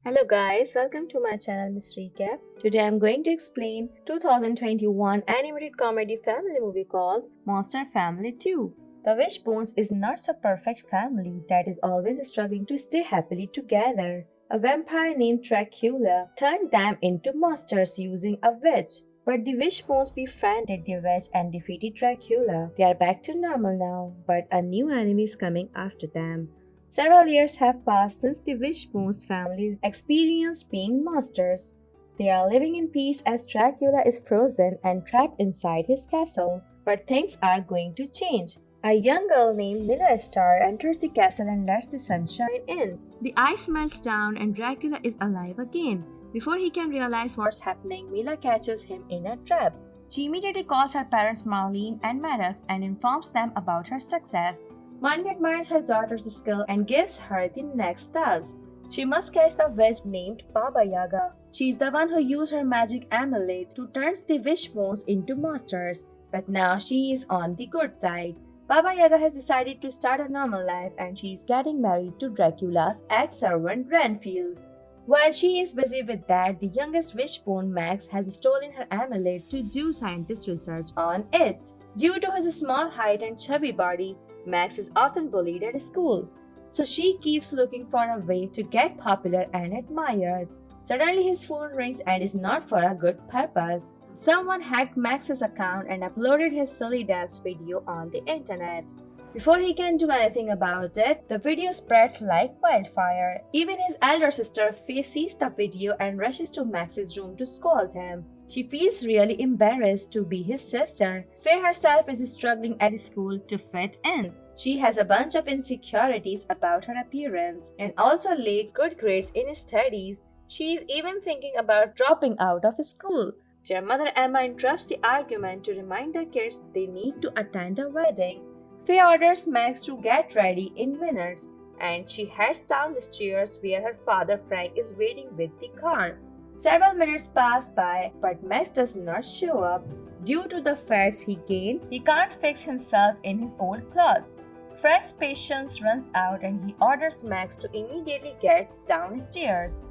Hello guys, welcome to my channel Miss Recap. Today I'm going to explain 2021 animated comedy family movie called Monster Family 2. The Wishbones is not so perfect family that is always struggling to stay happily together. A vampire named Dracula turned them into monsters using a witch. But the Wishbones befriended the witch and defeated Dracula. They are back to normal now, but a new enemy is coming after them. Several years have passed since the Wishbones family experienced being monsters. They are living in peace as Dracula is frozen and trapped inside his castle. But things are going to change. A young girl named Mila enters the castle and lets the sunshine in. The ice melts down and Dracula is alive again. Before he can realize what's happening, Mila catches him in a trap. She immediately calls her parents Marlene and Maddox and informs them about her success. Marlene admires her daughter's skill and gives her the next task. She must catch the witch named Baba Yaga. She is the one who used her magic amulet to turn the Wishbones into monsters, but now she is on the good side. Baba Yaga has decided to start a normal life and she is getting married to Dracula's ex-servant Renfield. While she is busy with that, the youngest Wishbone, Max, has stolen her amulet to do scientist research on it. Due to his small height and chubby body, Max is often bullied at school, so she keeps looking for a way to get popular and admired. Suddenly his phone rings and is not for a good purpose. Someone hacked Max's account and uploaded his silly dance video on the internet. Before he can do anything about it, the video spreads like wildfire. Even his elder sister Faye sees the video and rushes to Max's room to scold him. She feels really embarrassed to be his sister. Faye herself is struggling at school to fit in. She has a bunch of insecurities about her appearance and also lacks good grades in studies. She is even thinking about dropping out of school. Their mother Emma interrupts the argument to remind the kids they need to attend a wedding. Faye orders Max to get ready in minutes, and she heads down the stairs where her father Frank is waiting with the car. Several minutes pass by, but Max does not show up. Due to the fats he gained, he can't fix himself in his old clothes. Frank's patience runs out and he orders Max to immediately get downstairs.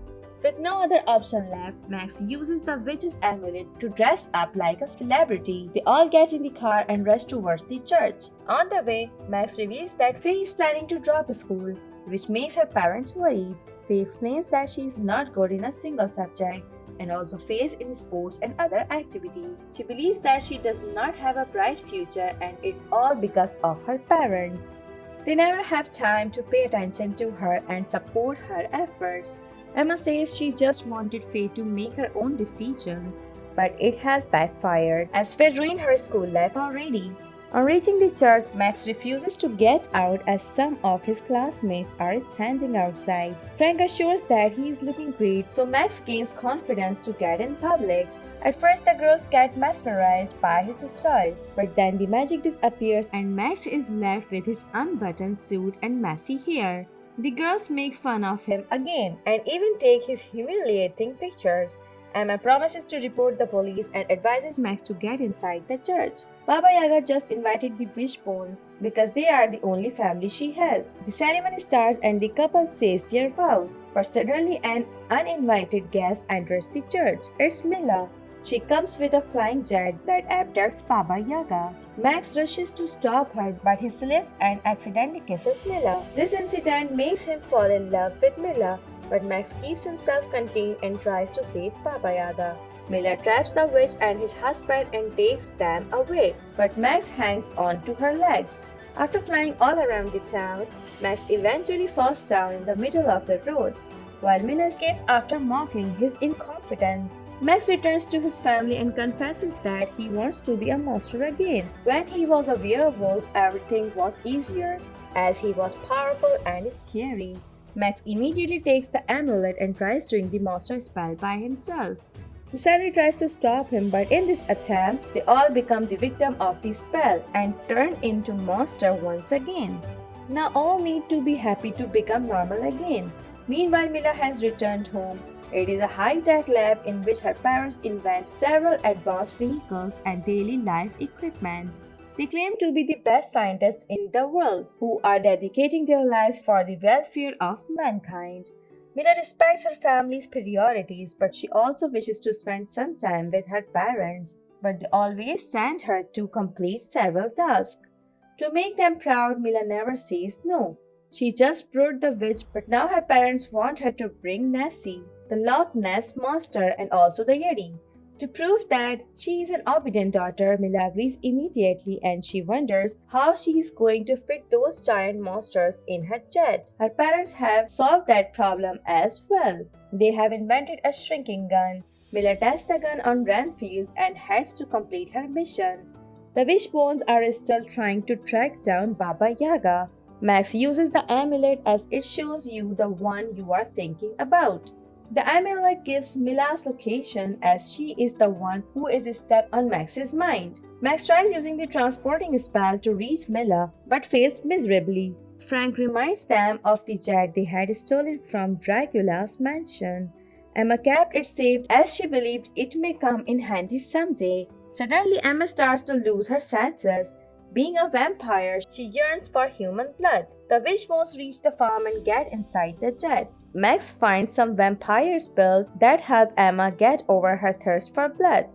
With no other option left, Max uses the witch's amulet to dress up like a celebrity. They all get in the car and rush towards the church. On the way, Max reveals that Faye is planning to drop school, which makes her parents worried. Faye explains that she is not good in a single subject and also fails in sports and other activities. She believes that she does not have a bright future and it's all because of her parents. They never have time to pay attention to her and support her efforts. Emma says she just wanted Faye to make her own decisions, but it has backfired as Faye ruined her school life already. On reaching the church, Max refuses to get out as some of his classmates are standing outside. Frank assures that he is looking great, so Max gains confidence to get in public. At first, the girls get mesmerized by his style, but then the magic disappears and Max is left with his unbuttoned suit and messy hair. The girls make fun of him again and even take his humiliating pictures. Emma promises to report the police and advises Max to get inside the church. Baba Yaga just invited the Wishbones because they are the only family she has. The ceremony starts and the couple says their vows, but suddenly an uninvited guest enters the church. It's Mila. She comes with a flying jet that abducts Baba Yaga. Max rushes to stop her, but he slips and accidentally kisses Mila. This incident makes him fall in love with Mila, but Max keeps himself contained and tries to save Baba Yaga. Mila traps the witch and his husband and takes them away, but Max hangs on to her legs. After flying all around the town, Max eventually falls down in the middle of the road, while Mila escapes after mocking his incompetence. Max returns to his family and confesses that he wants to be a monster again. When he was a werewolf, everything was easier, as he was powerful and scary. Max immediately takes the amulet and tries doing the monster spell by himself. His family tries to stop him, but in this attempt, they all become the victim of the spell and turn into monsters once again. Now all need to be happy to become normal again. Meanwhile, Mila has returned home. It is a high-tech lab in which her parents invent several advanced vehicles and daily life equipment. They claim to be the best scientists in the world, who are dedicating their lives for the welfare of mankind. Mila respects her family's priorities, but she also wishes to spend some time with her parents. But they always send her to complete several tasks. To make them proud, Mila never says no. She just brought the witch, but now her parents want her to bring Nessie, the Loch Ness monster, and also the Yeti. To prove that she is an obedient daughter, Mila agrees immediately and she wonders how she is going to fit those giant monsters in her jet. Her parents have solved that problem as well. They have invented a shrinking gun. Mila tests the gun on Renfield and heads to complete her mission. The Wishbones are still trying to track down Baba Yaga. Max uses the amulet as it shows you the one you are thinking about. The amulet gives Mila's location as she is the one who is stuck on Max's mind. Max tries using the transporting spell to reach Mila but fails miserably. Frank reminds them of the jet they had stolen from Dracula's mansion. Emma kept it safe as she believed it may come in handy someday. Suddenly, Emma starts to lose her senses. Being a vampire, she yearns for human blood. The Wishbones reach the farm and get inside the jet. Max finds some vampire spells that help Emma get over her thirst for blood.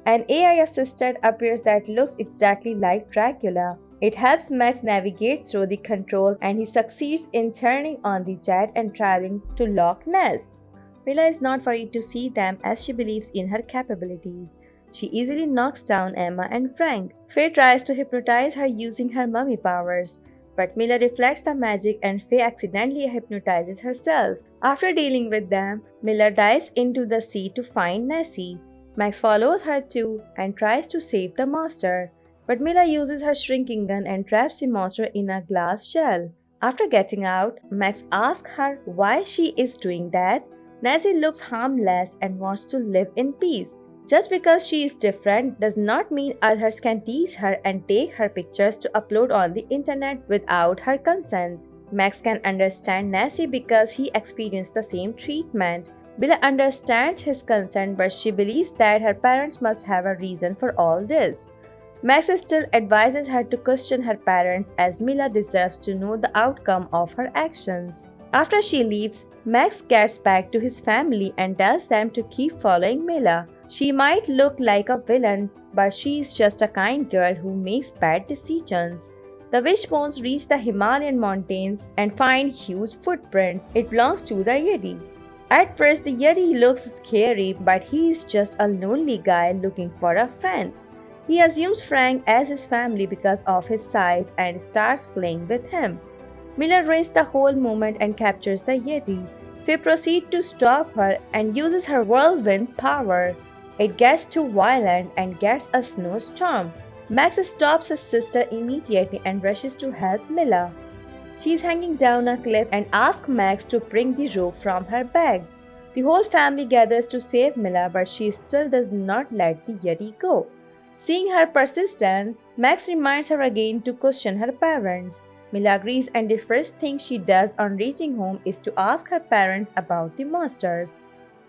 An AI assistant appears that looks exactly like Dracula. It helps Max navigate through the controls and he succeeds in turning on the jet and traveling to Loch Ness. Mila is not worried to see them as she believes in her capabilities. She easily knocks down Emma and Frank. Faye tries to hypnotize her using her mummy powers, but Mila reflects the magic and Faye accidentally hypnotizes herself. After dealing with them, Mila dives into the sea to find Nessie. Max follows her too and tries to save the monster, but Mila uses her shrinking gun and traps the monster in a glass shell. After getting out, Max asks her why she is doing that. Nessie looks harmless and wants to live in peace. Just because she is different does not mean others can tease her and take her pictures to upload on the internet without her consent. Max can understand Nessie because he experienced the same treatment. Mila understands his consent, but she believes that her parents must have a reason for all this. Max still advises her to question her parents as Mila deserves to know the outcome of her actions. After she leaves, Max gets back to his family and tells them to keep following Mila. She might look like a villain, but she is just a kind girl who makes bad decisions. The Wishbones reach the Himalayan mountains and find huge footprints. It belongs to the Yeti. At first, the Yeti looks scary, but he is just a lonely guy looking for a friend. He assumes Frank as his family because of his size and starts playing with him. Mila ruins the whole moment and captures the Yeti. Faye proceeds to stop her and uses her whirlwind power. It gets too violent and gets a snowstorm. Max stops his sister immediately and rushes to help Mila. She is hanging down a cliff and asks Max to bring the rope from her bag. The whole family gathers to save Mila, but she still does not let the Yeti go. Seeing her persistence, Max reminds her again to question her parents. Mila agrees, and the first thing she does on reaching home is to ask her parents about the monsters.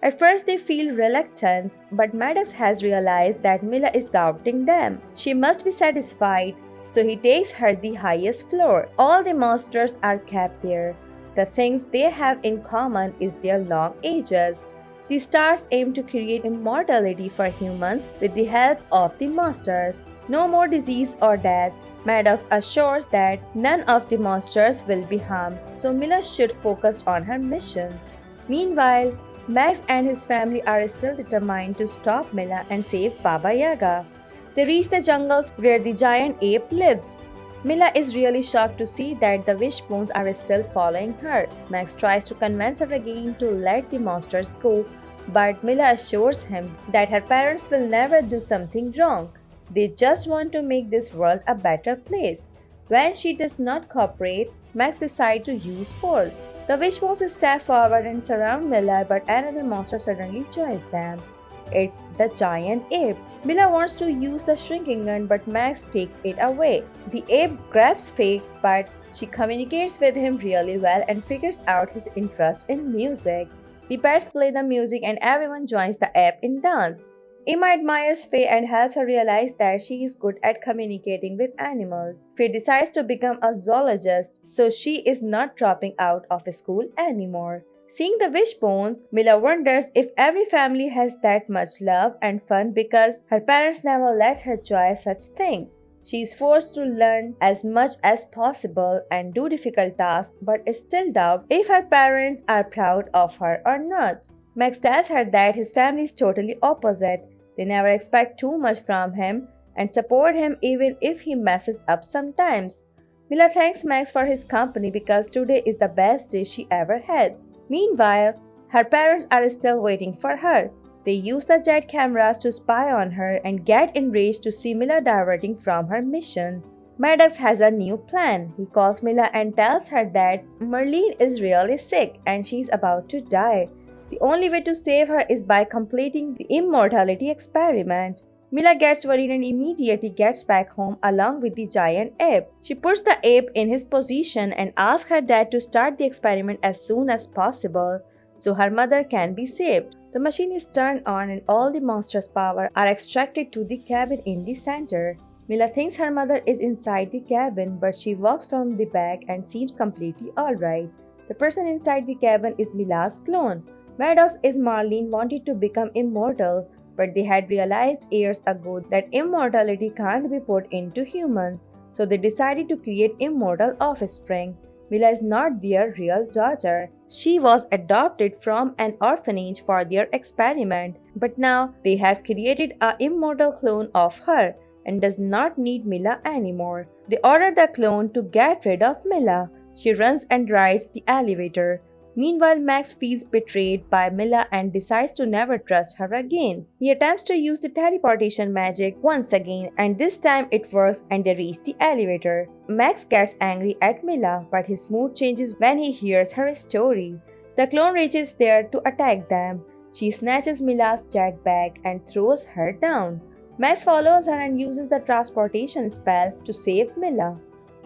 At first they feel reluctant, but Maddox has realized that Mila is doubting them. She must be satisfied, so he takes her the highest floor. All the monsters are kept there. The things they have in common is their long ages. The stars aim to create immortality for humans with the help of the monsters. No more disease or deaths. Maddox assures that none of the monsters will be harmed, so Mila should focus on her mission. Meanwhile, Max and his family are still determined to stop Mila and save Baba Yaga. They reach the jungles where the giant ape lives. Mila is really shocked to see that the Wishbones are still following her. Max tries to convince her again to let the monsters go, but Mila assures him that her parents will never do something wrong. They just want to make this world a better place. When she does not cooperate, Max decides to use force. The Wishbones step forward and surround Mila, but another monster suddenly joins them. It's the giant ape. Mila wants to use the shrinking gun, but Max takes it away. The ape grabs Faye, but she communicates with him really well and figures out his interest in music. The pets play the music and everyone joins the ape in dance. Emma admires Faye and helps her realize that she is good at communicating with animals. Faye decides to become a zoologist, so she is not dropping out of school anymore. Seeing the Wishbones, Mila wonders if every family has that much love and fun because her parents never let her try such things. She is forced to learn as much as possible and do difficult tasks but still doubt if her parents are proud of her or not. Max tells her that his family is totally opposite. They never expect too much from him and support him even if he messes up sometimes. Mila thanks Max for his company because today is the best day she ever had. Meanwhile, her parents are still waiting for her. They use the jet cameras to spy on her and get enraged to see Mila diverting from her mission. Maddox has a new plan. He calls Mila and tells her that Merlene is really sick and she's about to die. The only way to save her is by completing the immortality experiment. Mila gets worried and immediately gets back home along with the giant ape. She puts the ape in his position and asks her dad to start the experiment as soon as possible so her mother can be saved. The machine is turned on and all the monstrous power are extracted to the cabin in the center. Mila thinks her mother is inside the cabin, but she walks from the back and seems completely alright. The person inside the cabin is Mila's clone. Maddox is Marlene wanted to become immortal, but they had realized years ago that immortality can't be put into humans, so they decided to create immortal offspring. Mila is not their real daughter. She was adopted from an orphanage for their experiment, but now they have created an immortal clone of her and does not need Mila anymore. They order the clone to get rid of Mila. She runs and rides the elevator. Meanwhile, Max feels betrayed by Mila and decides to never trust her again. He attempts to use the teleportation magic once again, and this time it works and they reach the elevator. Max gets angry at Mila, but his mood changes when he hears her story. The clone reaches there to attack them. She snatches Mila's jet bag and throws her down. Max follows her and uses the transportation spell to save Mila.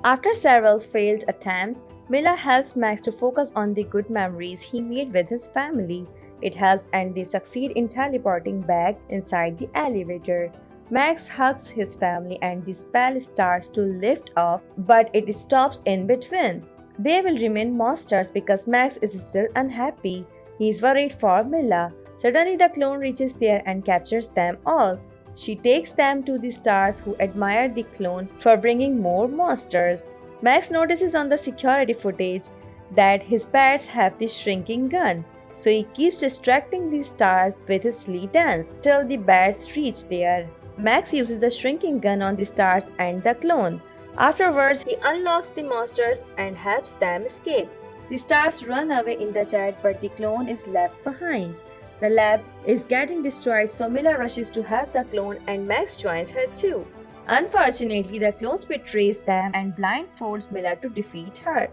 After several failed attempts, Mila helps Max to focus on the good memories he made with his family. It helps and they succeed in teleporting back inside the elevator. Max hugs his family and the spell starts to lift off, but it stops in between. They will remain monsters because Max is still unhappy. He is worried for Mila. Suddenly the clone reaches there and captures them all. She takes them to the stars who admire the clone for bringing more monsters. Max notices on the security footage that his pets have the shrinking gun, so he keeps distracting the stars with his silly dance till the bats reach there. Max uses the shrinking gun on the stars and the clone. Afterwards, he unlocks the monsters and helps them escape. The stars run away in the jet, but the clone is left behind. The lab is getting destroyed, so Mila rushes to help the clone and Max joins her too. Unfortunately, the clone betrays them and blindfolds Mila to defeat her.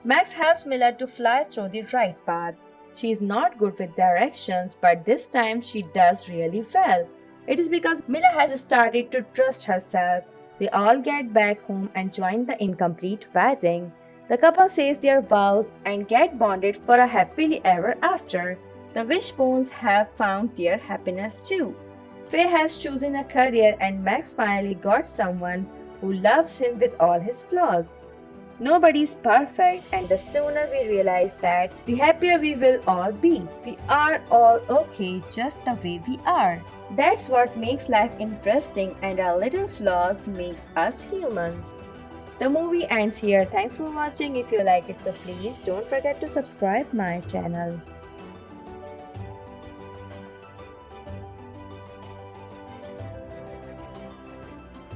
Max helps Mila to fly through the right path. She is not good with directions, but this time she does really well. It is because Mila has started to trust herself. They all get back home and join the incomplete wedding. The couple says their vows and get bonded for a happily ever after. The Wishbones have found their happiness too. Faye has chosen a career and Max finally got someone who loves him with all his flaws. Nobody's perfect, and the sooner we realize that, the happier we will all be. We are all okay just the way we are. That's what makes life interesting, and our little flaws makes us humans. The movie ends here. Thanks for watching. If you like it, so please don't forget to subscribe my channel.